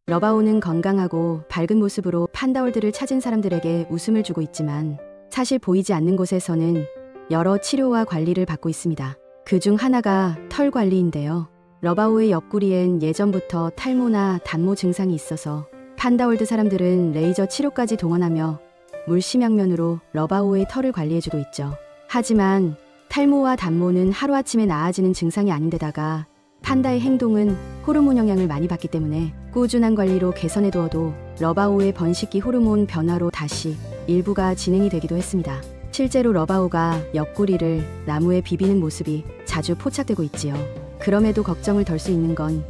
러바오는 건강하고 밝은 모습으로 판다월드를 찾은 사람들에게 웃음을 주고 있지만 사실 보이지 않는 곳에서는 여러 치료와 관리를 받고 있습니다. 그중 하나가 털 관리인데요. 러바오의 옆구리엔 예전부터 탈모나 단모 증상이 있어서 판다월드 사람들은 레이저 치료까지 동원하며 물심양면으로 러바오의 털을 관리해주고 있죠. 하지만 탈모와 단모는 하루아침에 나아지는 증상이 아닌데다가 판다의 행동은 호르몬 영향을 많이 받기 때문에 꾸준한 관리로 개선해두어도 러바오의 번식기 호르몬 변화로 다시 일부가 진행이 되기도 했습니다. 실제로 러바오가 옆구리를 나무에 비비는 모습이 자주 포착되고 있지요. 그럼에도 걱정을 덜 수 있는 건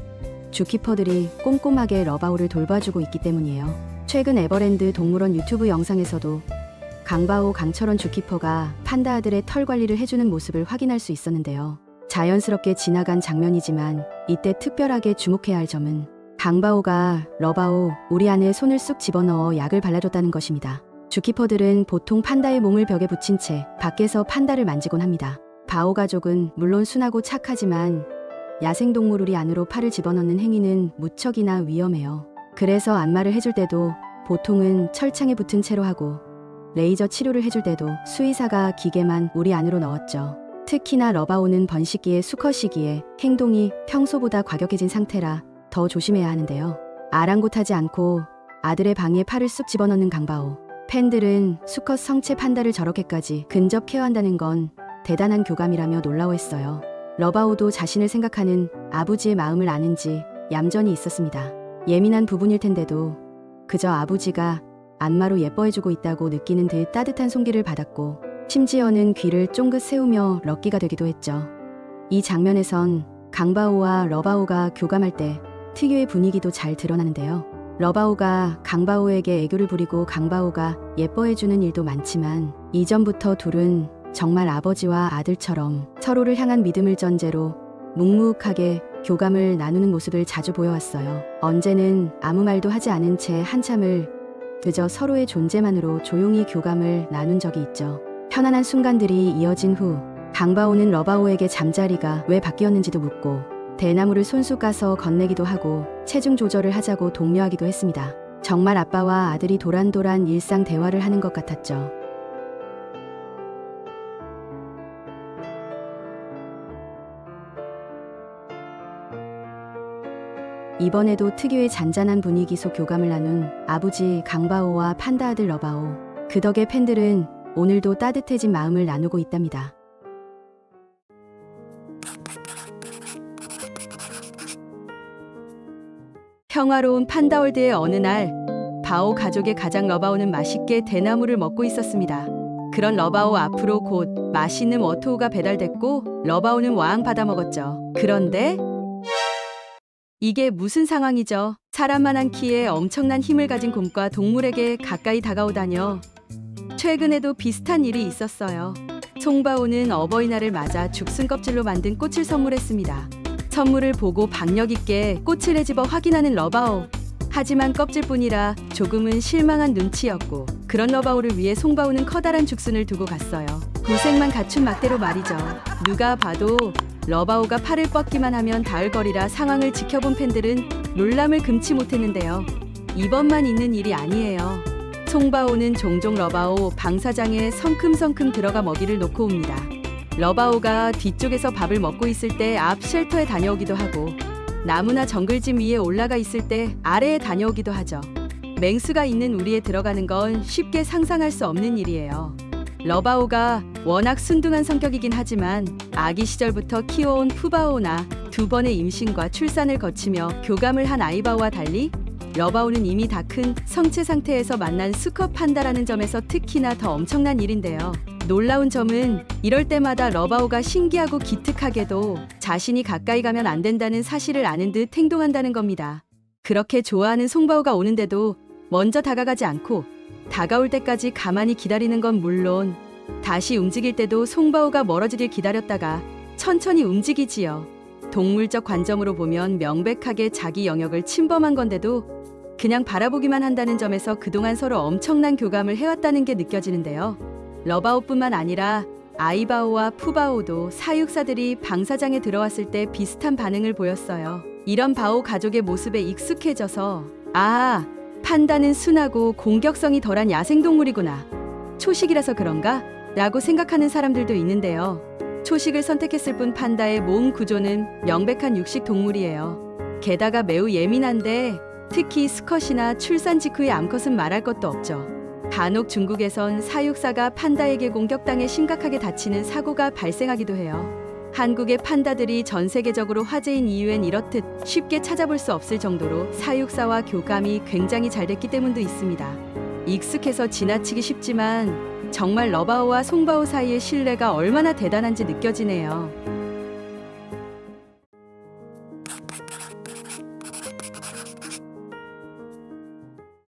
주키퍼들이 꼼꼼하게 러바오를 돌봐주고 있기 때문이에요. 최근 에버랜드 동물원 유튜브 영상에서도 강바오 강철원 주키퍼가 판다 아들의 털 관리를 해주는 모습을 확인할 수 있었는데요. 자연스럽게 지나간 장면이지만 이때 특별하게 주목해야 할 점은 강바오가 러바오 우리 안에 손을 쑥 집어넣어 약을 발라줬다는 것입니다. 주키퍼들은 보통 판다의 몸을 벽에 붙인 채 밖에서 판다를 만지곤 합니다. 바오 가족은 물론 순하고 착하지만 야생동물 우리 안으로 팔을 집어넣는 행위는 무척이나 위험해요. 그래서 안마를 해줄 때도 보통은 철창에 붙은 채로 하고 레이저 치료를 해줄 때도 수의사가 기계만 우리 안으로 넣었죠. 특히나 러바오는 번식기의 수컷이기에 행동이 평소보다 과격해진 상태라 더 조심해야 하는데요. 아랑곳하지 않고 아들의 방에 팔을 쑥 집어넣는 강바오. 팬들은 수컷 성체 판다를 저렇게까지 근접 케어한다는 건 대단한 교감이라며 놀라워했어요. 러바오도 자신을 생각하는 아버지의 마음을 아는지 얌전히 있었습니다. 예민한 부분일 텐데도 그저 아버지가 안마로 예뻐해주고 있다고 느끼는 듯 따뜻한 손길을 받았고 심지어는 귀를 쫑긋 세우며 럭키가 되기도 했죠. 이 장면에선 강바오와 러바오가 교감할 때 특유의 분위기도 잘 드러나는데요. 러바오가 강바오에게 애교를 부리고 강바오가 예뻐해주는 일도 많지만 이전부터 둘은 정말 아버지와 아들처럼 서로를 향한 믿음을 전제로 묵묵하게 교감을 나누는 모습을 자주 보여왔어요. 언제는 아무 말도 하지 않은 채 한참을 그저 서로의 존재만으로 조용히 교감을 나눈 적이 있죠. 편안한 순간들이 이어진 후 강바오는 러바오에게 잠자리가 왜 바뀌었는지도 묻고 대나무를 손수 까서 건네기도 하고 체중 조절을 하자고 독려하기도 했습니다. 정말 아빠와 아들이 도란도란 일상 대화를 하는 것 같았죠. 이번에도 특유의 잔잔한 분위기 속 교감을 나눈 아버지 강바오와 판다 아들 러바오. 그 덕에 팬들은 오늘도 따뜻해진 마음을 나누고 있답니다. 평화로운 판다월드의 어느 날 바오 가족의 가장 러바오는 맛있게 대나무를 먹고 있었습니다. 그런 러바오 앞으로 곧 맛있는 워토우가 배달됐고 러바오는 와앙 받아 먹었죠. 그런데 이게 무슨 상황이죠? 사람만한 키에 엄청난 힘을 가진 곰과 동물에게 가까이 다가오다뇨. 최근에도 비슷한 일이 있었어요. 송바오는 어버이날을 맞아 죽순 껍질로 만든 꽃을 선물했습니다. 선물을 보고 박력 있게 꽃을 헤집어 확인하는 러바오. 하지만 껍질뿐이라 조금은 실망한 눈치였고 그런 러바오를 위해 송바오는 커다란 죽순을 두고 갔어요. 고생만 갖춘 막대로 말이죠. 누가 봐도 러바오가 팔을 뻗기만 하면 닿을 거리라 상황을 지켜본 팬들은 놀람을 금치 못했는데요. 이번만 있는 일이 아니에요. 송바오는 종종 러바오 방사장에 성큼성큼 들어가 먹이를 놓고 옵니다. 러바오가 뒤쪽에서 밥을 먹고 있을 때 앞 쉘터에 다녀오기도 하고 나무나 정글짐 위에 올라가 있을 때 아래에 다녀오기도 하죠. 맹수가 있는 우리에 들어가는 건 쉽게 상상할 수 없는 일이에요. 러바오가 워낙 순둥한 성격이긴 하지만 아기 시절부터 키워온 푸바오나 2번의 임신과 출산을 거치며 교감을 한 아이바오와 달리 러바오는 이미 다 큰 성체 상태에서 만난 수컷 판다라는 점에서 특히나 더 엄청난 일인데요. 놀라운 점은 이럴 때마다 러바오가 신기하고 기특하게도 자신이 가까이 가면 안 된다는 사실을 아는 듯 행동한다는 겁니다. 그렇게 좋아하는 송바오가 오는데도 먼저 다가가지 않고 다가올 때까지 가만히 기다리는 건 물론 다시 움직일 때도 송바오가 멀어지길 기다렸다가 천천히 움직이지요. 동물적 관점으로 보면 명백하게 자기 영역을 침범한 건데도 그냥 바라보기만 한다는 점에서 그동안 서로 엄청난 교감을 해왔다는 게 느껴지는데요. 러바오뿐만 아니라 아이바오와 푸바오도 사육사들이 방사장에 들어왔을 때 비슷한 반응을 보였어요. 이런 바오 가족의 모습에 익숙해져서 판다는 순하고 공격성이 덜한 야생동물이구나. 초식이라서 그런가? 라고 생각하는 사람들도 있는데요. 초식을 선택했을 뿐 판다의 몸 구조는 명백한 육식 동물이에요. 게다가 매우 예민한데 특히 수컷이나 출산 직후의 암컷은 말할 것도 없죠. 간혹 중국에선 사육사가 판다에게 공격당해 심각하게 다치는 사고가 발생하기도 해요. 한국의 판다들이 전 세계적으로 화제인 이유엔 이렇듯 쉽게 찾아볼 수 없을 정도로 사육사와 교감이 굉장히 잘 됐기 때문도 있습니다. 익숙해서 지나치기 쉽지만 정말 러바오와 송바오 사이의 신뢰가 얼마나 대단한지 느껴지네요.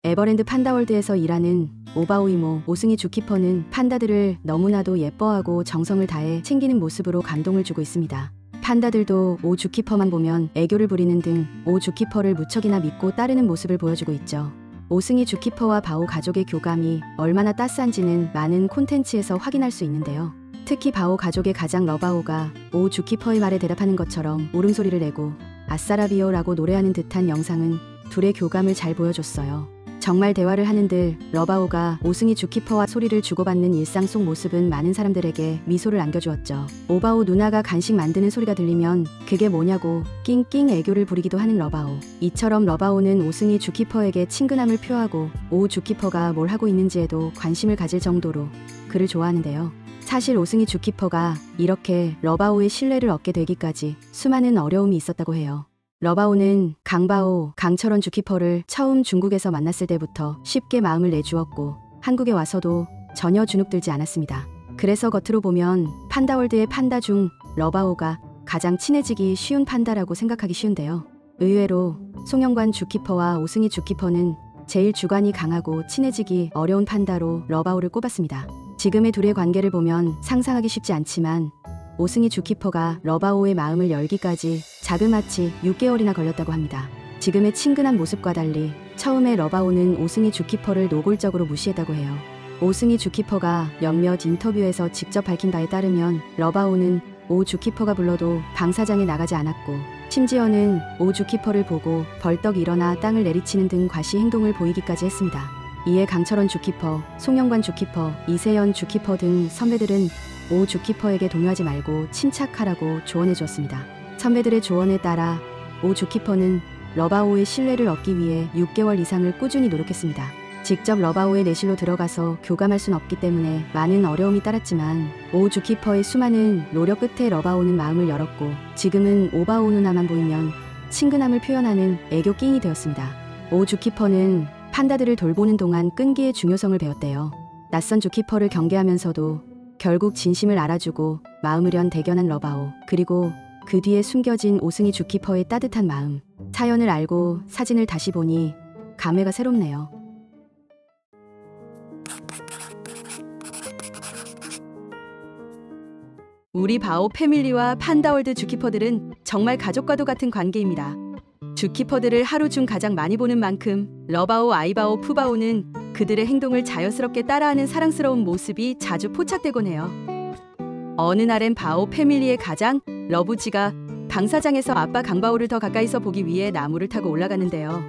에버랜드 판다월드에서 일하는 오바오 이모 오승희 주키퍼는 판다들을 너무나도 예뻐하고 정성을 다해 챙기는 모습으로 감동을 주고 있습니다. 판다들도 오 주키퍼만 보면 애교를 부리는 등 오 주키퍼를 무척이나 믿고 따르는 모습을 보여주고 있죠. 오승희 주키퍼와 바오 가족의 교감이 얼마나 따스한지는 많은 콘텐츠에서 확인할 수 있는데요. 특히 바오 가족의 가장 러바오가 오 주키퍼의 말에 대답하는 것처럼 울음소리를 내고 아싸라비오라고 노래하는 듯한 영상은 둘의 교감을 잘 보여줬어요. 정말 대화를 하는 듯 러바오가 오승희 주키퍼와 소리를 주고받는 일상 속 모습은 많은 사람들에게 미소를 안겨주었죠. 오바오 누나가 간식 만드는 소리가 들리면 그게 뭐냐고 낑낑 애교를 부리기도 하는 러바오. 이처럼 러바오는 오승희 주키퍼에게 친근함을 표하고 오 주키퍼가 뭘 하고 있는지에도 관심을 가질 정도로 그를 좋아하는데요. 사실 오승희 주키퍼가 이렇게 러바오의 신뢰를 얻게 되기까지 수많은 어려움이 있었다고 해요. 러바오는 강바오, 강철원 주키퍼를 처음 중국에서 만났을 때부터 쉽게 마음을 내주었고 한국에 와서도 전혀 주눅들지 않았습니다. 그래서 겉으로 보면 판다월드의 판다 중 러바오가 가장 친해지기 쉬운 판다라고 생각하기 쉬운데요. 의외로 송영관 주키퍼와 오승희 주키퍼는 제일 주관이 강하고 친해지기 어려운 판다로 러바오를 꼽았습니다. 지금의 둘의 관계를 보면 상상하기 쉽지 않지만 오승희 주키퍼가 러바오의 마음을 열기까지 자그마치 6개월이나 걸렸다고 합니다. 지금의 친근한 모습과 달리 처음에 러바오는 오승희 주키퍼를 노골적으로 무시했다고 해요. 오승희 주키퍼가 몇몇 인터뷰에서 직접 밝힌 바에 따르면 러바오는 오 주키퍼가 불러도 방사장에 나가지 않았고 심지어는 오 주키퍼를 보고 벌떡 일어나 땅을 내리치는 등 과시 행동을 보이기까지 했습니다. 이에 강철원 주키퍼, 송영관 주키퍼, 이세연 주키퍼 등 선배들은 오 주키퍼에게 동요하지 말고 침착하라고 조언해 주었습니다. 선배들의 조언에 따라 오 주키퍼는 러바오의 신뢰를 얻기 위해 6개월 이상을 꾸준히 노력했습니다. 직접 러바오의 내실로 들어가서 교감할 순 없기 때문에 많은 어려움이 따랐지만 오 주키퍼의 수많은 노력 끝에 러바오는 마음을 열었고 지금은 오바오 누나만 보이면 친근함을 표현하는 애교 낑이 되었습니다. 오 주키퍼는 판다들을 돌보는 동안 끈기의 중요성을 배웠대요. 낯선 주키퍼를 경계하면서도 결국 진심을 알아주고 마음을 연 대견한 러바오, 그리고 그 뒤에 숨겨진 오승희 주키퍼의 따뜻한 마음. 사연을 알고 사진을 다시 보니 감회가 새롭네요. 우리 바오 패밀리와 판다월드 주키퍼들은 정말 가족과도 같은 관계입니다. 주키퍼들을 하루 중 가장 많이 보는 만큼 러바오, 아이바오, 푸바오는 그들의 행동을 자연스럽게 따라하는 사랑스러운 모습이 자주 포착되곤 해요. 어느 날엔 바오 패밀리의 가장 러부지가 방사장에서 아빠 강바오를 더 가까이서 보기 위해 나무를 타고 올라가는데요.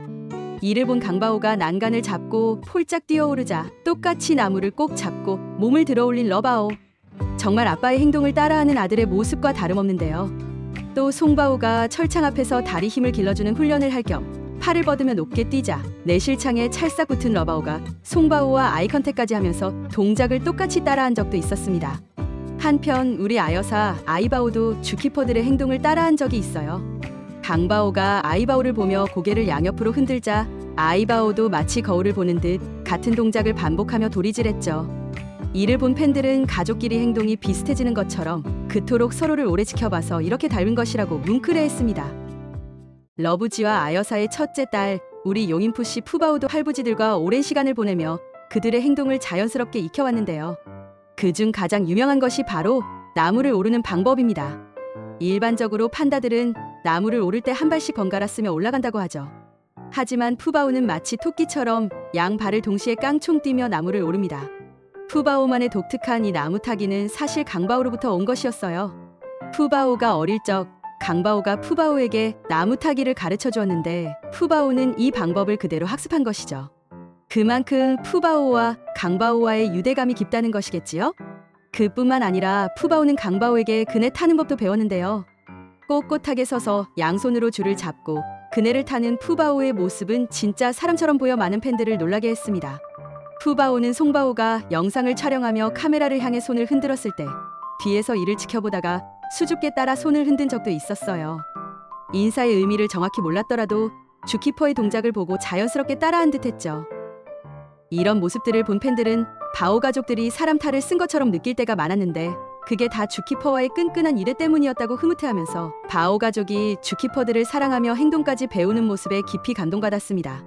이를 본 강바오가 난간을 잡고 폴짝 뛰어오르자 똑같이 나무를 꼭 잡고 몸을 들어올린 러바오. 정말 아빠의 행동을 따라하는 아들의 모습과 다름없는데요. 또 송바오가 철창 앞에서 다리 힘을 길러주는 훈련을 할 겸 팔을 뻗으며 높게 뛰자 내실창에 찰싹 붙은 러바오가 송바오와 아이컨택까지 하면서 동작을 똑같이 따라한 적도 있었습니다. 한편 우리 아여사 아이바오도 주키퍼들의 행동을 따라한 적이 있어요. 강바오가 아이바오를 보며 고개를 양옆으로 흔들자 아이바오도 마치 거울을 보는 듯 같은 동작을 반복하며 도리질했죠. 이를 본 팬들은 가족끼리 행동이 비슷해지는 것처럼 그토록 서로를 오래 지켜봐서 이렇게 닮은 것이라고 뭉클해했습니다. 러부지와 아여사의 첫째 딸 우리 용인푸씨 푸바오도 할부지들과 오랜 시간을 보내며 그들의 행동을 자연스럽게 익혀왔는데요. 그중 가장 유명한 것이 바로 나무를 오르는 방법입니다. 일반적으로 판다들은 나무를 오를 때 한 발씩 번갈아 쓰며 올라간다고 하죠. 하지만 푸바오는 마치 토끼처럼 양 발을 동시에 깡총 뛰며 나무를 오릅니다. 푸바오만의 독특한 이 나무 타기는 사실 강바오로부터 온 것이었어요. 푸바오가 어릴 적 강바오가 푸바오에게 나무 타기를 가르쳐 주었는데 푸바오는 이 방법을 그대로 학습한 것이죠. 그만큼 푸바오와 강바오와의 유대감이 깊다는 것이겠지요? 그뿐만 아니라 푸바오는 강바오에게 그네 타는 법도 배웠는데요. 꼿꼿하게 서서 양손으로 줄을 잡고 그네를 타는 푸바오의 모습은 진짜 사람처럼 보여 많은 팬들을 놀라게 했습니다. 푸바오는 송바오가 영상을 촬영하며 카메라를 향해 손을 흔들었을 때 뒤에서 이를 지켜보다가 수줍게 따라 손을 흔든 적도 있었어요. 인사의 의미를 정확히 몰랐더라도 주키퍼의 동작을 보고 자연스럽게 따라한 듯했죠. 이런 모습들을 본 팬들은 바오 가족들이 사람 탈을 쓴 것처럼 느낄 때가 많았는데 그게 다 주키퍼와의 끈끈한 유대 때문이었다고 흐뭇해하면서 바오 가족이 주키퍼들을 사랑하며 행동까지 배우는 모습에 깊이 감동받았습니다.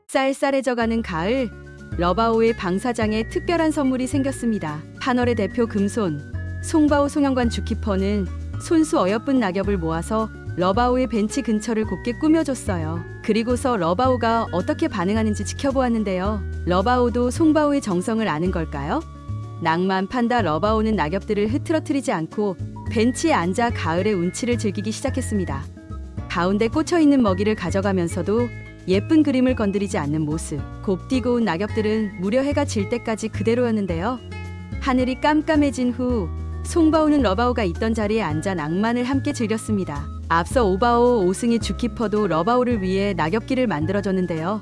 쌀쌀해져가는 가을, 러바오의 방사장에 특별한 선물이 생겼습니다. 판월의 대표 금손, 송바오 송영관 주키퍼는 손수 어여쁜 낙엽을 모아서 러바오의 벤치 근처를 곱게 꾸며줬어요. 그리고서 러바오가 어떻게 반응하는지 지켜보았는데요. 러바오도 송바오의 정성을 아는 걸까요? 낭만 판다 러바오는 낙엽들을 흐트러뜨리지 않고 벤치에 앉아 가을의 운치를 즐기기 시작했습니다. 가운데 꽂혀있는 먹이를 가져가면서도 예쁜 그림을 건드리지 않는 모습. 곱디고 온 낙엽들은 무려 해가 질 때까지 그대로였는데요. 하늘이 깜깜해진 후 송바오는 러바오가 있던 자리에 앉아 낭만을 함께 즐겼습니다. 앞서 오바오 오승희 주키퍼도 러바오를 위해 낙엽길을 만들어줬는데요.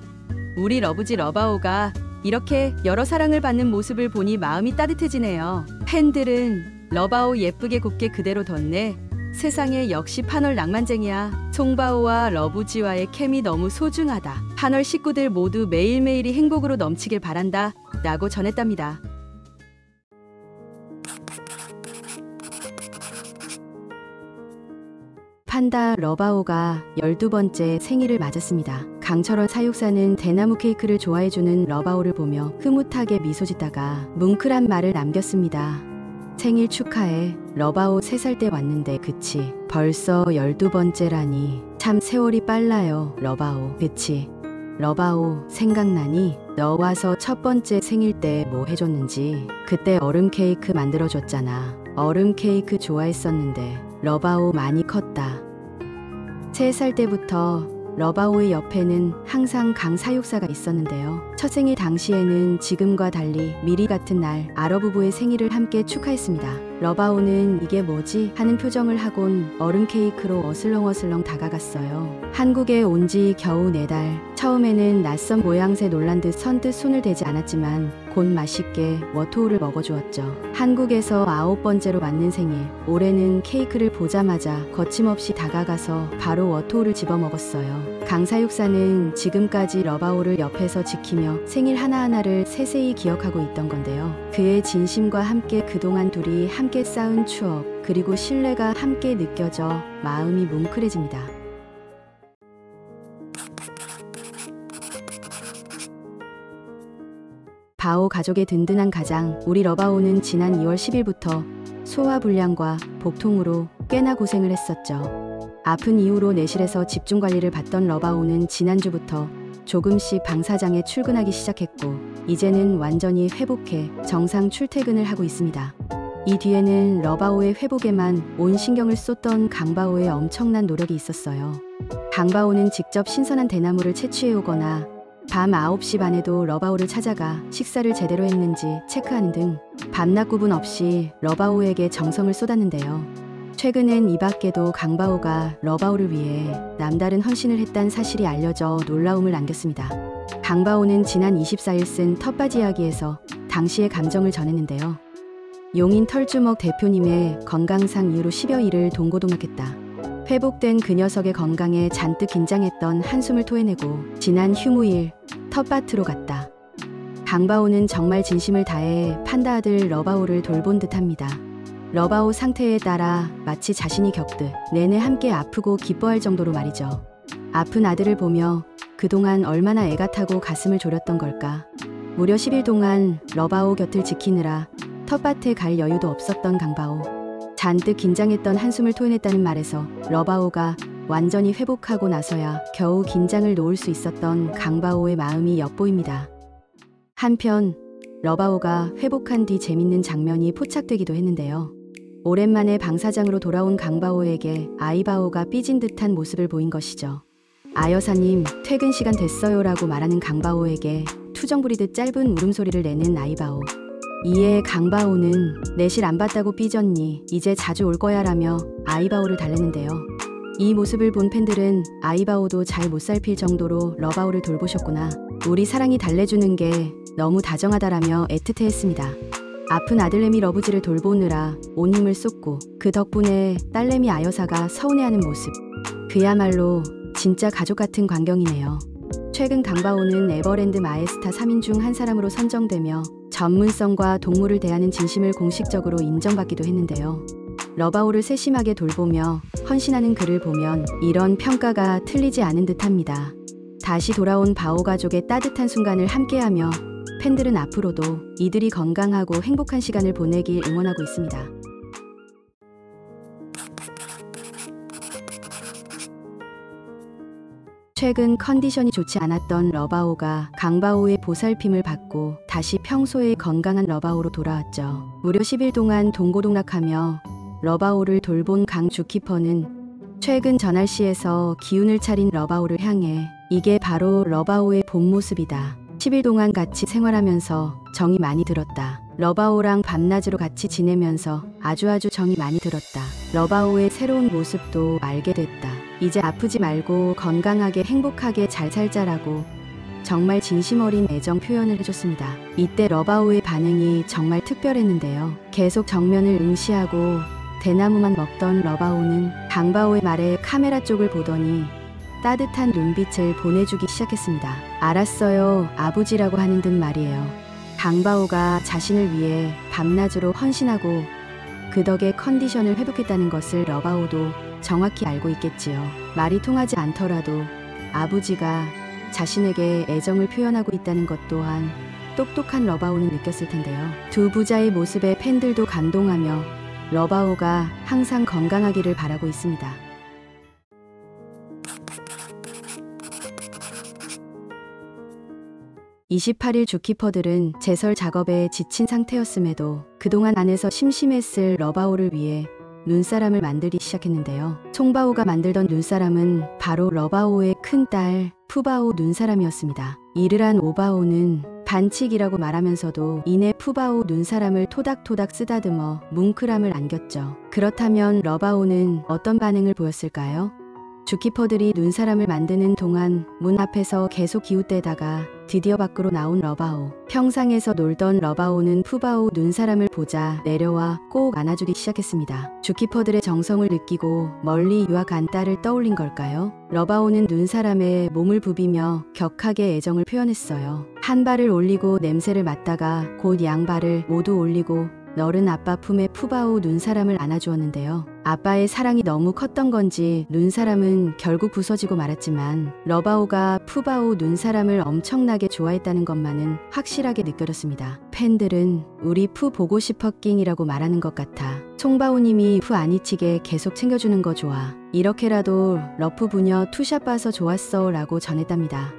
우리 러브지 러바오가 이렇게 여러 사랑을 받는 모습을 보니 마음이 따뜻해지네요. 팬들은 러바오 예쁘게 곱게 그대로 뒀네. 세상에 역시 판월 낭만쟁이야. 송바오와 러브지와의 케미 너무 소중하다. 판월 식구들 모두 매일매일이 행복으로 넘치길 바란다 라고 전했답니다. 판다 러바오가 12번째 생일을 맞았습니다. 강철원 사육사는 대나무 케이크를 좋아해주는 러바오를 보며 흐뭇하게 미소 짓다가 뭉클한 말을 남겼습니다. 생일 축하해. 러바오 3살 때 왔는데 그치? 벌써 12번째라니. 참 세월이 빨라요. 러바오. 그치? 러바오 생각나니? 너 와서 첫 번째 생일 때 뭐 해줬는지. 그때 얼음 케이크 만들어줬잖아. 얼음 케이크 좋아했었는데 러바오 많이 컸다. 3살 때부터 러바오의 옆에는 항상 강 사육사가 있었는데요. 첫 생일 당시에는 지금과 달리 미리 같은 날 아러 부부의 생일을 함께 축하했습니다. 러바오는 이게 뭐지? 하는 표정을 하곤 얼음 케이크로 어슬렁어슬렁 다가갔어요. 한국에 온 지 겨우 4달. 처음에는 낯선 모양새 놀란 듯 선뜻 손을 대지 않았지만 곧 맛있게 워토우를 먹어주었죠. 한국에서 9번째로 맞는 생일. 올해는 케이크를 보자마자 거침없이 다가가서 바로 워토우를 집어먹었어요. 강사육사는 지금까지 러바오를 옆에서 지키며 생일 하나하나를 세세히 기억하고 있던 건데요. 그의 진심과 함께 그동안 둘이 함께 쌓은 추억, 그리고 신뢰가 함께 느껴져 마음이 뭉클해집니다. 바오 가족의 든든한 가장, 우리 러바오는 지난 2월 10일부터 소화불량과 복통으로 꽤나 고생을 했었죠. 아픈 이후로 내실에서 집중관리를 받던 러바오는 지난주부터 조금씩 방사장에 출근하기 시작했고 이제는 완전히 회복해 정상 출퇴근을 하고 있습니다. 이 뒤에는 러바오의 회복에만 온 신경을 쏟던 강바오의 엄청난 노력이 있었어요. 강바오는 직접 신선한 대나무를 채취해 오거나 밤 9시 반에도 러바오를 찾아가 식사를 제대로 했는지 체크하는 등 밤낮 구분 없이 러바오에게 정성을 쏟았는데요. 최근엔 이 밖에도 강바오가 러바오를 위해 남다른 헌신을 했다는 사실이 알려져 놀라움을 안겼습니다. 강바오는 지난 24일 쓴 텃바지 이야기에서 당시의 감정을 전했는데요. 용인 털주먹 대표님의 건강상 이유로 10여 일을 동고동락했다. 회복된 그 녀석의 건강에 잔뜩 긴장했던 한숨을 토해내고 지난 휴무일 텃밭으로 갔다. 강바오는 정말 진심을 다해 판다 아들 러바오를 돌본 듯합니다. 러바오 상태에 따라 마치 자신이 겪듯 내내 함께 아프고 기뻐할 정도로 말이죠. 아픈 아들을 보며 그동안 얼마나 애가 타고 가슴을 졸였던 걸까. 무려 10일 동안 러바오 곁을 지키느라 텃밭에 갈 여유도 없었던 강바오. 잔뜩 긴장했던 한숨을 토해냈다는 말에서 러바오가 완전히 회복하고 나서야 겨우 긴장을 놓을 수 있었던 강바오의 마음이 엿보입니다. 한편 러바오가 회복한 뒤 재밌는 장면이 포착되기도 했는데요. 오랜만에 방사장으로 돌아온 강바오에게 아이바오가 삐진 듯한 모습을 보인 것이죠. 아 여사님, 퇴근 시간 됐어요 라고 말하는 강바오에게 투정 부리듯 짧은 울음소리를 내는 아이바오. 이에 강바오는 내실 안 봤다고 삐졌니? 이제 자주 올 거야 라며 아이바오를 달랬는데요. 이 모습을 본 팬들은 아이바오도 잘 못 살필 정도로 러바오를 돌보셨구나. 우리 사랑이 달래주는 게 너무 다정하다라며 애틋해했습니다. 아픈 아들내미 러브지를 돌보느라 온 힘을 쏟고 그 덕분에 딸내미 아여사가 서운해하는 모습. 그야말로 진짜 가족 같은 광경이네요. 최근 강바오는 에버랜드 마에스타 3인 중 한 사람으로 선정되며 전문성과 동물을 대하는 진심을 공식적으로 인정받기도 했는데요. 러바오를 세심하게 돌보며 헌신하는 그를 보면 이런 평가가 틀리지 않은 듯합니다. 다시 돌아온 바오 가족의 따뜻한 순간을 함께하며 팬들은 앞으로도 이들이 건강하고 행복한 시간을 보내길 응원하고 있습니다. 최근 컨디션이 좋지 않았던 러바오가 강바오의 보살핌을 받고 다시 평소의 건강한 러바오로 돌아왔죠. 무려 10일 동안 동고동락하며 러바오를 돌본 강 주키퍼는 최근 전할시에서 기운을 차린 러바오를 향해 이게 바로 러바오의 본 모습이다. 10일 동안 같이 생활하면서 정이 많이 들었다. 러바오랑 밤낮으로 같이 지내면서 아주 정이 많이 들었다. 러바오의 새로운 모습도 알게 됐다. 이제 아프지 말고 건강하게 행복하게 잘 살자라고 정말 진심 어린 애정 표현을 해줬습니다. 이때 러바오의 반응이 정말 특별했는데요. 계속 정면을 응시하고 대나무만 먹던 러바오는 강바오의 말에 카메라 쪽을 보더니 따뜻한 눈빛을 보내주기 시작했습니다. 알았어요, 아버지라고 하는 듯 말이에요. 강바오가 자신을 위해 밤낮으로 헌신하고 그 덕에 컨디션을 회복했다는 것을 러바오도 정확히 알고 있겠지요. 말이 통하지 않더라도 아버지가 자신에게 애정을 표현하고 있다는 것 또한 똑똑한 러바오는 느꼈을 텐데요. 두 부자의 모습에 팬들도 감동하며 러바오가 항상 건강하기를 바라고 있습니다. 28일 주키퍼들은 제설 작업에 지친 상태였음에도 그동안 안에서 심심했을 러바오를 위해 눈사람을 만들기 시작했는데요. 송바오가 만들던 눈사람은 바로 러바오의 큰딸 푸바오 눈사람이었습니다. 이를 한 오바오는 반칙이라고 말하면서도 이내 푸바오 눈사람을 토닥토닥 쓰다듬어 뭉클함을 안겼죠. 그렇다면 러바오는 어떤 반응을 보였을까요? 주키퍼들이 눈사람을 만드는 동안 문 앞에서 계속 기웃대다가 드디어 밖으로 나온 러바오. 평상에서 놀던 러바오는 푸바오 눈사람을 보자 내려와 꼭 안아주기 시작했습니다. 주키퍼들의 정성을 느끼고 멀리 유학 간 딸을 떠올린 걸까요? 러바오는 눈사람에 몸을 부비며 격하게 애정을 표현했어요. 한 발을 올리고 냄새를 맡다가 곧 양발을 모두 올리고 너른 아빠 품에 푸바오 눈사람을 안아주었는데요. 아빠의 사랑이 너무 컸던 건지 눈사람은 결국 부서지고 말았지만 러바오가 푸바오 눈사람을 엄청나게 좋아했다는 것만은 확실하게 느껴졌습니다. 팬들은 우리 푸 보고 싶어 낑이라고 말하는 것 같아. 송바오님이 푸 아니치게 계속 챙겨주는 거 좋아. 이렇게라도 러프 부녀 투샷 봐서 좋았어 라고 전했답니다.